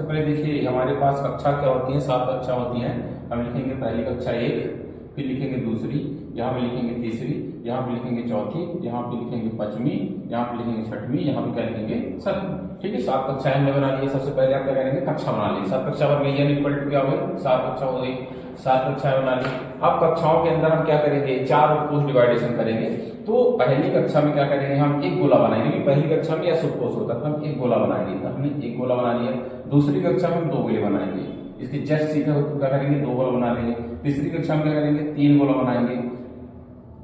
पहले देखिए हमारे पास कक्षा क्या होती है, 7 कक्षा होती हैं। हम लिखेंगे पहली कक्षा 1, फिर लिखेंगे दूसरी, यहाँ पे लिखेंगे तीसरी, यहाँ पे लिखेंगे चौथी, यहाँ पे लिखेंगे पांचवी, यहाँ पे लिखेंगे छठवीं, यहाँ पे क्या लिखेंगे 7वीं। ठीक है, 7 कक्षाएं हमने बना ली है। सबसे पहले आप क्या करेंगे, कक्षा बना ली। 7 कक्षा बन गई, इक्वल टू क्या हो गई, 7 कक्षा हो गई। 7 कक्षाएं बना ली। अब कक्षाओं के अंदर हम क्या करेंगे, 4 उपकोष डिवाइडेशन करेंगे। तो पहली कक्षा में क्या करेंगे, हम एक गोला बनाएंगे। पहली कक्षा में ऐसा उपकोष होता था, हम एक गोला बनाएंगे, हमने एक गोला बना लिया। दूसरी कक्षा में हम 2 गोले बनाएंगे, इसके जस्ट सीधे क्या करेंगे, 2 गोला बना लेंगे। तीसरी कक्षा में क्या करेंगे, 3 गोला बनाएंगे।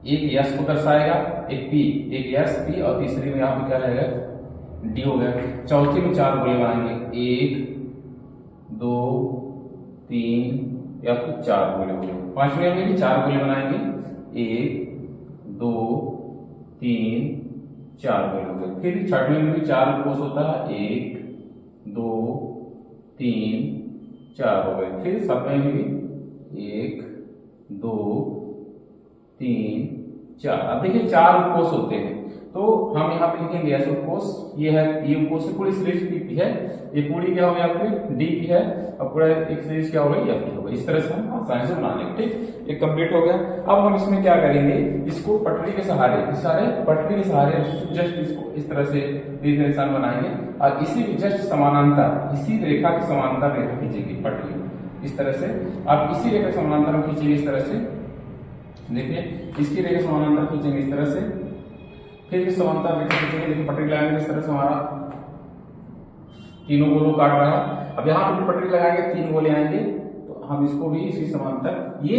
एक यस को दर्शाएगा, एक पी, एक यस पी, और तीसरी में यहाँ पे क्या रहेगा, डी हो गया। चौथी में 4 गोले बनाएंगे, 1 2 3 या फिर 4 गोले हो गए। पांचवें में भी 4 गोले बनाएंगे, 1 2 3 4 गोले हो गए। फिर छठवें में भी 4 उपकोष होता है, 1 2 3 4 हो गए। फिर सातवें में भी 1 2 3 4। अब देखिए 4 उपकोष होते हैं, तो हम यहाँ पे लिखेंगे ऐसे उपकोष, ये है, ये उपकोष की पूरी सीरीज पी है, ये पूरी क्या हो गई आपकी डी की है, और पूरा एक सीरीज क्या हो गई एफ की हो गई। इस तरह से हम आसानी से बना लेंगे। ठीक, ये कंप्लीट हो गया। अब हम इसमें क्या करेंगे, इसको पटरी के सहारे, इस सारे पटरी के सहारे जस्ट इसको इस तरह से दीर्घ निशान बनाएंगे, और इसी जस्ट समानांतर, इसी रेखा के समानांतर रेखा खींचेगी पटरी इस तरह से। अब इसी रेखा के समानांतर हम खींचेंगे इस तरह से, देखिए इसकी रेखा समानांतर खींचेंगे इस तरह से, फिर इस समांतर रेखा खींचेंगे। देखिए पटरी लगाएंगे इस तरह से, हमारा तीनों गोलों काट रहा है। अब यहाँ पे पटरी लगाएंगे, 3 गोले आएंगे, तो हम इसको भी इसी समांतर, ये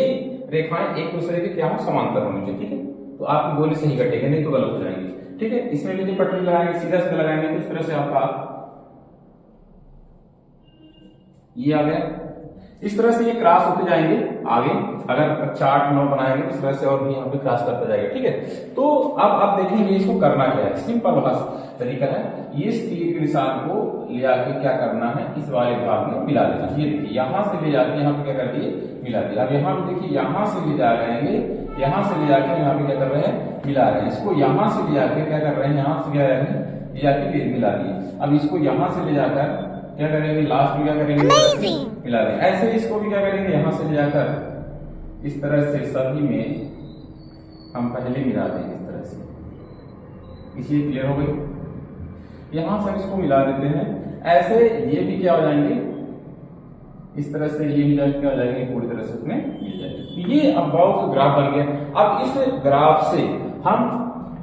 रेखाएं एक दूसरे के क्या हो, समांतर होनी चाहिए। ठीक है, तो आपके गोले सही कटेंगे, नहीं तो गलत हो जाएंगे। ठीक है, इसमें भी पटरी लगाएंगे, सीधा सीधा लगाएंगे, तो इस तरह से आपका ये आ गया। इस तरह से ये क्रॉस होते जाएंगे आगे। अगर चार्ट 9 बनाएंगे तो इस तरह से और भी यहाँ पे क्रॉस करता जाएगा। ठीक है, तो अब आप देखेंगे इसको करना क्या है, सिंपल वाला तरीका है। ये तीर के निशान को ले आके क्या करना है, इस वाले भाग में मिला देना। ये देखिए यहाँ से ले जाके यहाँ पे क्या कर दिए, मिला दिया। अब यहाँ पे देखिए यहाँ से ले जा रहे हैं, यहाँ से ले जाके यहाँ पे क्या कर रहे हैं, मिला रहे हैं। इसको यहाँ से ले जाके क्या कर रहे हैं, यहाँ से क्या कर रहे हैं, ले जाके मिला दिए। अब इसको यहाँ से ले जाकर क्या करेंगे, लास्ट में क्या करेंगे, मिला देंगे। ऐसे इसको भी क्या करेंगे, यहां से ले जाकर इस तरह से सभी में हम पहले मिला देंगे इस तरह से। इसलिए क्लियर हो गई। यहां से हम इसको मिला देते हैं, ऐसे ये भी क्या हो जाएंगे, इस तरह से ये भी क्या हो जाएंगे, पूरी तरह से उसमें मिल जाएंगे। ये अब बाउल का ग्राफ बन गया। अब इस ग्राफ से हम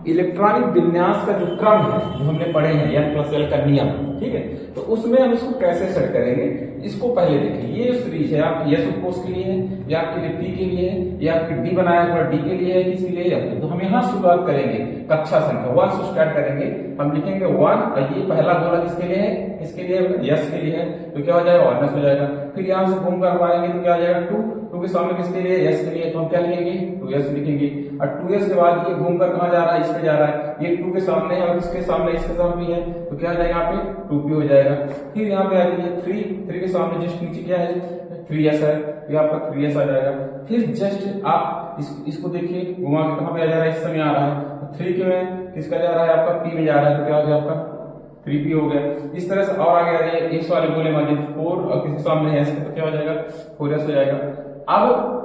इलेक्ट्रॉनिक विन्यास का जो क्रम है, जो हमने पढ़े हैं N+L का नियम, ठीक है, तो उसमें हम इसको कैसे सेट करेंगे, इसको पहले देखिए। ये सीरीज है आपकी S उपकोष के लिए है, या आपके लिए P के लिए है, या आपके D बनाया हुआ D के लिए है, किसके लिए है। तो हम यहाँ शुरुआत करेंगे कक्षा संख्या 1 से स्टार्ट करेंगे। हम लिखेंगे 1, और ये पहला गोला किसके लिए है, किसके लिए है, S के लिए है, तो क्या हो जाएगा, 1s हो जाएगा। फिर यहाँ से घूम कर आएंगे तो क्या हो जाएगा, 2 के सामने किसके लिए, S के लिए, तो हम क्या लिखेंगे, 2s लिखेंगे। और 2s के बाद ये घूम कर कहाँ जा रहा है, इस पे जा रहा है। ये 2 के सामने है और इसके सामने, इसके सामने भी है, तो क्या हो जाएगा यहाँ पे 2p हो जाएगा। फिर यहाँ पे आ जाइए 3 के सामने जस्ट नीचे क्या है, 3s है, तो आपका 3s आ जाएगा। फिर जस्ट आप इसको देखिए घुमा के कहाँ पे आ जा रहा है, इस समय आ रहा है 3 के में किसका जा रहा है, आपका p में जा रहा है, तो क्या हो गया आपका 3p हो गया। इस तरह से और आगे आ जाइए, इस वाले गोले में 4 और किसके सामने है, तो क्या हो जाएगा 4s हो जाएगा। अब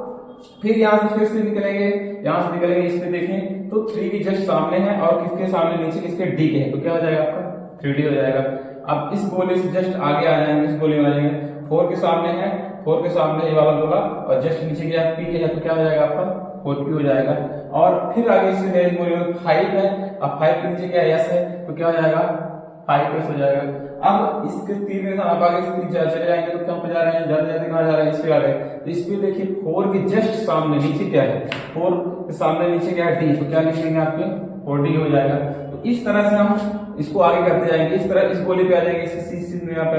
फिर यहाँ से फिर से निकलेंगे, यहाँ से निकलेंगे, इस पे देखें तो 3 के जस्ट सामने है, और किसके सामने, नीचे किसके, D के है, तो क्या हो जाएगा आपका 3D हो जाएगा। अब इस गोले से जस्ट आगे आ जाएंगे, इस गोले में आ जाएंगे, 4 के सामने है, 4 के सामने ये वाला गोला, और जस्ट नीचे गया P के है, तो क्या हो जाएगा आपका 4P हो जाएगा। और फिर आगे इससे इस गोले में 5 है, अब 5 के नीचे क्या S है, तो क्या हो जाएगा 5s हो जाएगा। अब इसके तीर में आप आगे चले जाएंगे तो कहाँ पे जा रहे हैं, जाते जाते कहाँ जा रहे हैं, इस पे आ गए। तो इस पे देखिए 4 के जस्ट सामने नीचे क्या है, 4 के सामने नीचे क्या है, D, तो क्या लिखेंगे आपके 4D हो जाएगा। तो इस तरह से हम इसको आगे करते जाएंगे। इस तरह इस गोले पे आ जाएंगे, इसके C यहाँ पे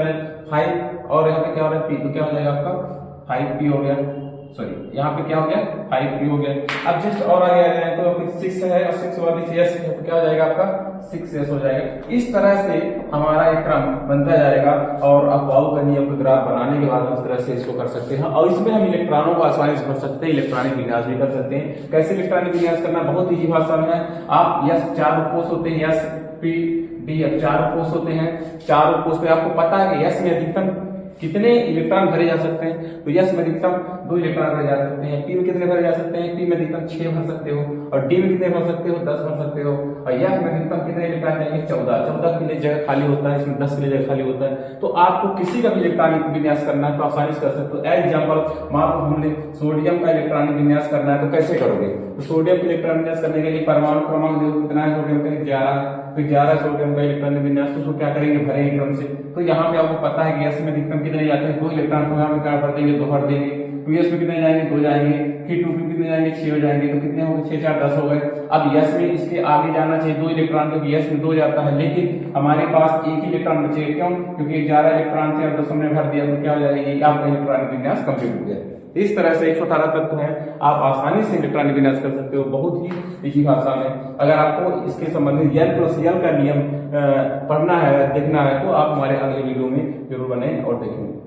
5, और यहाँ पे क्या हो रहा है P, तो क्या हो जाएगा आपका 5P हो गया। सॉरी, यहाँ पे क्या हो गया 5P हो गया। अब जस्ट और आगे आ जाए तो 6 है, और 6 बाद S है, तो क्या हो जाएगा आपका 6s हो जाएगा। इस तरह से हमारा एक क्रम बनता जाएगा, और अब बाउ का नियम का ग्राफ बनाने के बाद हम इस तरह से इसको कर सकते हैं। और इसमें हम इलेक्ट्रॉनों को आसानी से कर सकते हैं, इलेक्ट्रॉनिक विन्यास भी कर सकते हैं। कैसे इलेक्ट्रॉनिक विन्यास करना, बहुत ईजी भाषा में है। आप यस 4 उपकोष होते हैं, S P D 4 उपकोष होते हैं। 4 उपकोष पे आपको पता है कि S में अधिकतम कितने इलेक्ट्रॉन भरे जा सकते हैं, तो यस में अधिकतम 2 इलेक्ट्रॉन भरे जा सकते हैं। पी में कितने भरे जा सकते हैं, पी में अधिकतम 6 भर सकते हो, और डी में कितने भर सकते हो, 10 भर सकते हो, और एफ में अधिकतम कितने इलेक्ट्रॉन जाएंगे, 14 के लिए जगह खाली होता है, इसमें 10 के लिए जगह खाली होता है। तो आपको किसी का भी इलेक्ट्रॉनिक विन्यास करना है तो आसानी से कर सकते हो। एग्जाम्पल मान लो हमने सोडियम का इलेक्ट्रॉनिक विन्यास करना है तो कैसे करोगे, तो सोडियम का इलेक्ट्रॉनिक विन्यास करने के लिए परमाणु क्रमांक देखो कितना है, सोडियम का 11, तो 11 सोडियम का इलेक्ट्रॉनिक विन्यास, तो उसको क्या करेंगे, भरेंगे क्रम से। तो यहाँ पे आपको पता है कि एस में अधिकतम कितने जाते हैं, 2 इलेक्ट्रॉन, तो यहाँ पे क्या भर देंगे, 2 भर देंगे। 2s में कितने जाएंगे, 2 जाएंगे, फिर 2p कितने जाएंगे, 6 हो जाएंगे, तो कितने हो गए, 6 4 10 हो गए। अब यस में इसके आगे जाना चाहिए 2 इलेक्ट्रॉन, क्योंकि यस में 2 जाता है, लेकिन हमारे पास एक ही इलेक्ट्रॉन बचेगा, क्यों, क्योंकि 11 इलेक्ट्रॉन थे और 10 हमने भर दिया, तो क्या हो जाएगा, ये आपका इलेक्ट्रॉनिक विन्यास कंप्लीट हो गया। इस तरह से 118 तत्व हैं, आप आसानी से इलेक्ट्रॉनिक विन्यास कर सकते हो, बहुत ही इजी भाषा में। अगर आपको इसके संबंधित L + L का नियम पढ़ना है, देखना है, तो आप हमारे अगले वीडियो में जरूर बने और देखेंगे।